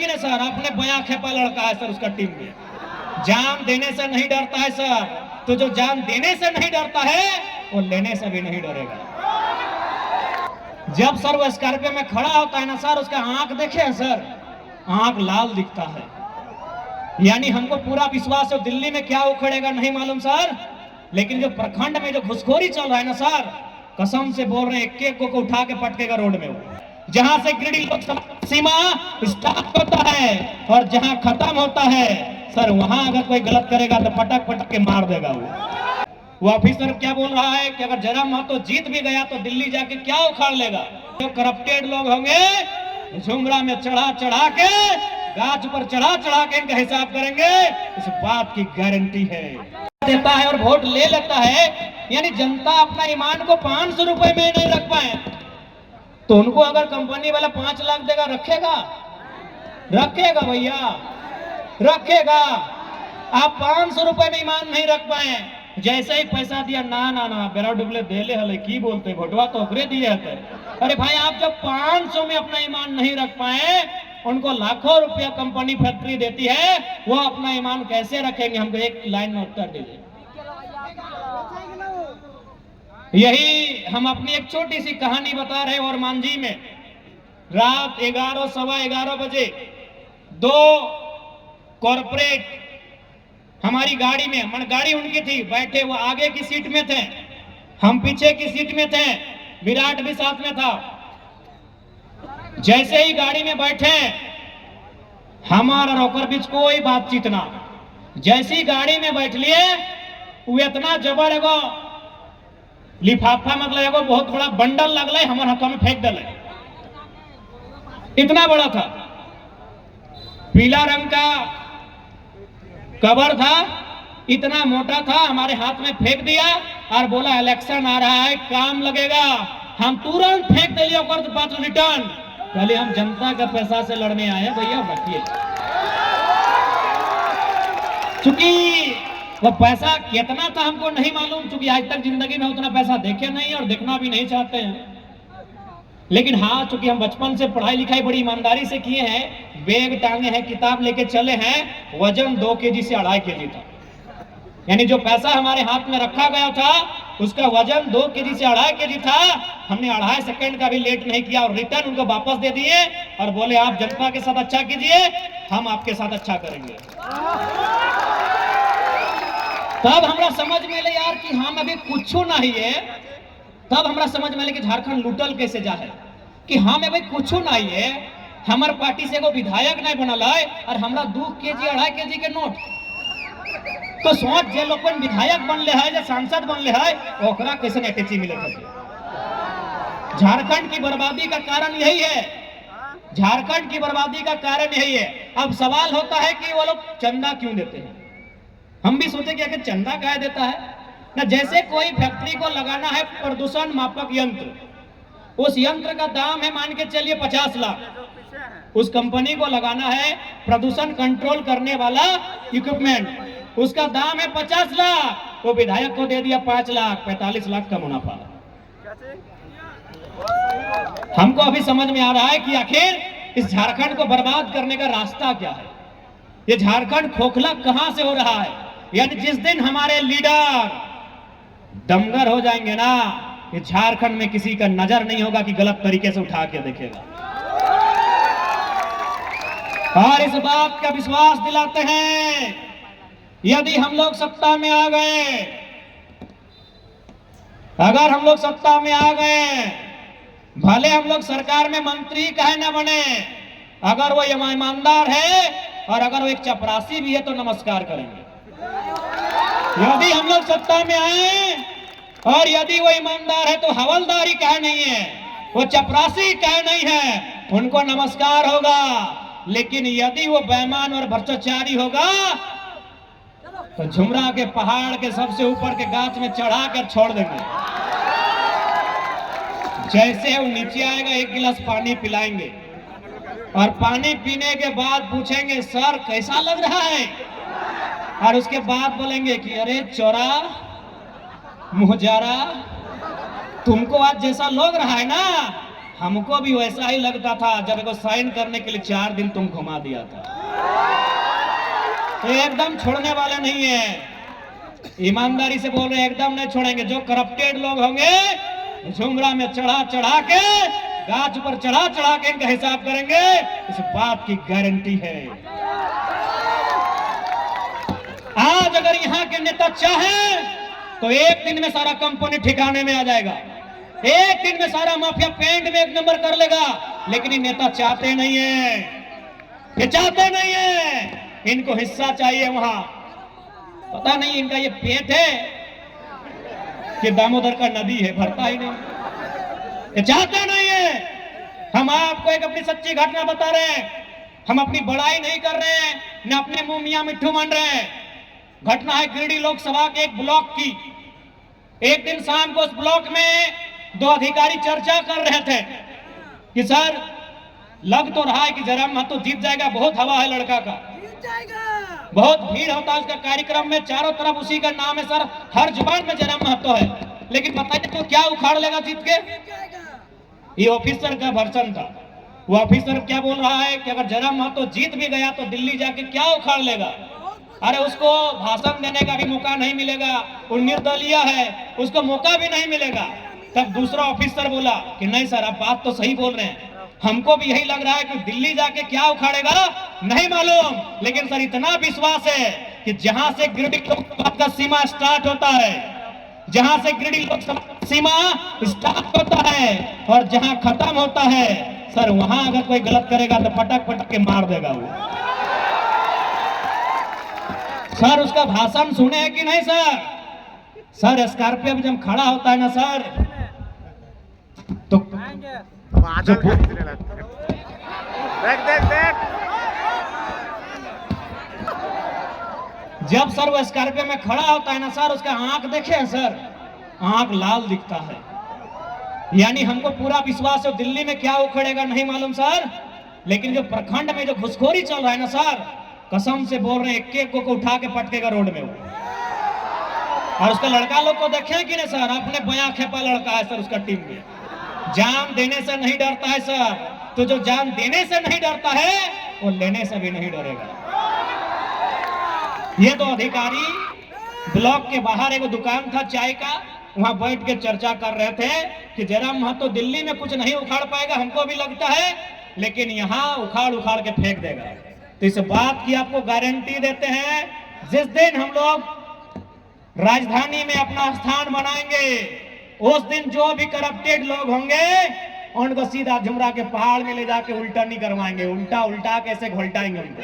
Sir अपने बया खेपा लड़का है सर, उसका टीम में जान देने से नहीं डरता है सर। तो जो जान देने से नहीं डरता है वो लेने से भी नहीं डरेगा। जब सर वो स्कॉर्पियो में खड़ा होता है ना सर, उसका आंख देखे सर, आंख लाल दिखता है। यानी हमको पूरा विश्वास है दिल्ली में क्या उखड़ेगा नहीं मालूम सर, लेकिन जो प्रखंड में जो घुसखोरी चल रहा है ना सर, कसम से बोल रहे हैं एक एक को उठा के पटकेगा रोड में। वो जहां से गिरिडीह लोकसभा सीमा स्टार्ट होता है और जहां खत्म होता है सर, वहां अगर कोई गलत करेगा तो पटक पटक के मार देगा। वो ऑफिसर क्या बोल रहा है कि अगर जरा महतो जीत भी गया तो दिल्ली जाके क्या उखाड़ लेगा। जो करप्टेड लोग होंगे झुमरा में चढ़ा चढ़ा के, गाछ पर चढ़ा चढ़ा के इनका हिसाब करेंगे, इस बात की गारंटी है। देता है और वोट ले लेता है, यानी जनता अपना ईमान को 500 रुपए में नहीं रख पाए तो उनको अगर कंपनी वाला 5 लाख देगा, रखेगा? रखेगा भैया, रखेगा। आप 500 रुपए में ईमान नहीं रख पाए, जैसे ही पैसा दिया ना ना ना बेरा डुबले देले हले की बोलते, भोटवा तो ओकरे दिए थे। अरे भाई आप जब 500 में अपना ईमान नहीं रख पाए, उनको लाखों रुपया कंपनी फैक्ट्री देती है, वो अपना ईमान कैसे रखेंगे? हमको एक लाइन में उत्तर दीजिए। यही हम अपनी एक छोटी सी कहानी बता रहे और मांझी में रात 11 सवा 11 बजे 2 कॉर्पोरेट हमारी गाड़ी में, मन गाड़ी उनकी थी, बैठे वो आगे की सीट में थे, हम पीछे की सीट में थे, विराट भी साथ में था। जैसे ही गाड़ी में बैठे हमारा रोकर बीच कोई बातचीत ना, जैसी ही गाड़ी में बैठ लिए वो इतना जबर एगो लिफाफा, मतलब एगो बहुत बड़ा बंडल लगल हमारे हाथों में फेंक डले, इतना बड़ा था, पीला रंग का कवर था, इतना मोटा था, हमारे हाथ में फेंक दिया और बोला इलेक्शन आ रहा है, काम लगेगा। हम तुरंत फेंक दिए और बात रिटर्न, पहले हम जनता का पैसा से लड़ने आए भैया, रखिए। चूंकि वो पैसा कितना था हमको नहीं मालूम, चूंकि आज तक जिंदगी में उतना पैसा देखे नहीं और देखना भी नहीं चाहते हैं। लेकिन हाँ, चूंकि हम बचपन से पढ़ाई लिखाई बड़ी ईमानदारी से किए हैं, बैग टांगे हैं, किताब लेके चले हैं, वजन 2 केजी से 2.5 केजी था। यानी जो पैसा हमारे हाथ में रखा गया था उसका वजन 2 केजी से 2.5 केजी था। हमने 2.5 सेकंड का भी लेट नहीं किया और रिटर्न उनको वापस दे दिए और बोले आप जनता के साथ अच्छा कीजिए, हम आपके साथ अच्छा करेंगे। तब हमरा समझ में ले यार कि हम अभी कुछ नहीं है, तब हमरा समझ में ले कि झारखंड लूटल कैसे जा है, कि हम अभी कुछ नहीं है, हमार पार्टी से एगो विधायक नहीं बनल है और हमरा 2 केजी 2.5 केजी के नोट। तो सोच जे लोग विधायक बनले है, जे सांसद बनले है, ओकरा कैसे अटैची मिले थे। झारखंड की बर्बादी का कारण यही है, झारखंड की बर्बादी का कारण यही है। अब सवाल होता है कि वो लोग चंदा क्यों देते हैं? हम भी सोचे कि आखिर चंदा क्या देता है ना। जैसे कोई फैक्ट्री को लगाना है प्रदूषण मापक यंत्र, उस यंत्र का दाम है मान के चलिए 50 लाख। उस कंपनी को लगाना है प्रदूषण कंट्रोल करने वाला इक्विपमेंट, उसका दाम है 50 लाख। वो विधायक को दे दिया 5 लाख, 45 लाख का मुनाफा। हमको अभी समझ में आ रहा है कि आखिर इस झारखंड को बर्बाद करने का रास्ता क्या है, ये झारखंड खोखला कहां से हो रहा है। यानी जिस दिन हमारे लीडर दमगर हो जाएंगे ना, ये झारखंड में किसी का नजर नहीं होगा कि गलत तरीके से उठा के देखेगा। और इस बात का विश्वास दिलाते हैं, यदि हम लोग सत्ता में आ गए, अगर हम लोग सत्ता में आ गए, भले हम लोग सरकार में मंत्री कहे न बने, अगर वो ईमानदार है और अगर वो एक चपरासी भी है तो नमस्कार करेंगे। यदि हम लोग सत्ता में आए और यदि वो ईमानदार है तो हवलदारी कहे नहीं है, वो चपरासी कहे नहीं है, उनको नमस्कार होगा। लेकिन यदि वो बेईमान और भ्रष्टाचारी होगा तो झुमरा के पहाड़ के सबसे ऊपर के गाछ में चढ़ा कर छोड़ देंगे। जैसे वो नीचे आएगा 1 गिलास पानी पिलाएंगे और पानी पीने के बाद पूछेंगे सर कैसा लग रहा है, और उसके बाद बोलेंगे कि अरे चोरा मुहजारा, तुमको आज जैसा लग रहा है ना, हमको भी वैसा ही लगता था जब को साइन करने के लिए 4 दिन तुम घुमा दिया था। तो एकदम छोड़ने वाले नहीं है, ईमानदारी से बोल रहे हैं, एकदम नहीं छोड़ेंगे। जो करप्टेड लोग होंगे झुमरा में चढ़ा चढ़ा के, गाछ पर चढ़ा चढ़ा के इनका हिसाब करेंगे, इस बात की गारंटी है। आज अगर यहाँ के नेता चाहे तो एक दिन में सारा कंपनी ठिकाने में आ जाएगा, एक दिन में सारा माफिया पेंट में एक नंबर कर लेगा। लेकिन ये नेता चाहते नहीं है, ये चाहते नहीं है, इनको हिस्सा चाहिए। वहां पता नहीं इनका ये पेट है कि दामोदर का नदी है, भरता ही नहीं, ये चाहते नहीं है। हम आपको एक अपनी सच्ची घटना बता रहे हैं, हम अपनी बड़ाई नहीं कर रहे हैं, न अपने मुंह मियां मिट्ठू मान रहे हैं। घटना है गिरिडीह लोकसभा के एक ब्लॉक की। एक दिन शाम को उस ब्लॉक में 2 अधिकारी चर्चा कर रहे थे कि सर लग तो रहा है कि जयराम महतो जीत जाएगा, बहुत हवा है लड़का का, बहुत भीड़ होता है उसका कार्यक्रम में, चारों तरफ उसी का नाम है सर, हर जुबान में जयराम महतो है। लेकिन बताइए तो क्या उखाड़ लेगा जीत के? ये ऑफिसर का वर्षन था। वो ऑफिसर क्या बोल रहा है कि अगर जयराम महतो जीत भी गया तो दिल्ली जाके क्या उखाड़ लेगा? अरे उसको भाषण देने का भी मौका नहीं मिलेगा, वो निर्दलीय है, उसको मौका भी नहीं मिलेगा। तब दूसरा ऑफिसर बोला कि नहीं सर आप बात तो सही बोल रहे हैं, हमको भी यही लग रहा है कि दिल्ली जाके क्या उखाड़ेगा नहीं मालूम, लेकिन सर इतना विश्वास है कि जहां से गिरिडीह लोकसभा का सीमा स्टार्ट होता है, जहां से गिरिडीह लोकसभा सीमा स्टार्ट होता है और जहां खत्म होता है सर, वहां अगर कोई गलत करेगा तो पटक पटक के मार देगा वो। सर उसका भाषण सुने हैं कि नहीं सर? सर स्कॉर्पियो में जब खड़ा होता है ना सर, तो जब सर वो स्कॉर्पियो में खड़ा होता है ना सर, उसका आंख देखे सर, आंख लाल दिखता है। यानी हमको पूरा विश्वास है दिल्ली में क्या उखड़ेगा नहीं मालूम सर, लेकिन जो प्रखंड में जो घुसखोरी चल रहा है ना सर, कसम से बोल रहे हैं एक को उठा के पटकेगा रोड में वो। और उसका लड़का लोग को देखे कि नहीं सर, अपने बया खेपा लड़का है सर उसका टीम में, जान देने से नहीं डरता है सर। तो जो जान देने से नहीं डरता है वो लेने से भी नहीं डरेगा। ये 2 अधिकारी ब्लॉक के बाहर एक दुकान था चाय का, वहां बैठ के चर्चा कर रहे थे कि जयराम महतो दिल्ली में कुछ नहीं उखाड़ पाएगा, हमको भी लगता है, लेकिन यहाँ उखाड़ उखाड़ के फेंक देगा। तो इस बात की आपको गारंटी देते हैं, जिस दिन हम लोग राजधानी में अपना स्थान बनाएंगे, उस दिन जो भी करप्टेड लोग होंगे उनको सीधा झुमरा के पहाड़ में ले जाके उल्टा नहीं करवाएंगे, उल्टा उल्टा कैसे घोल्टाएंगे उनको।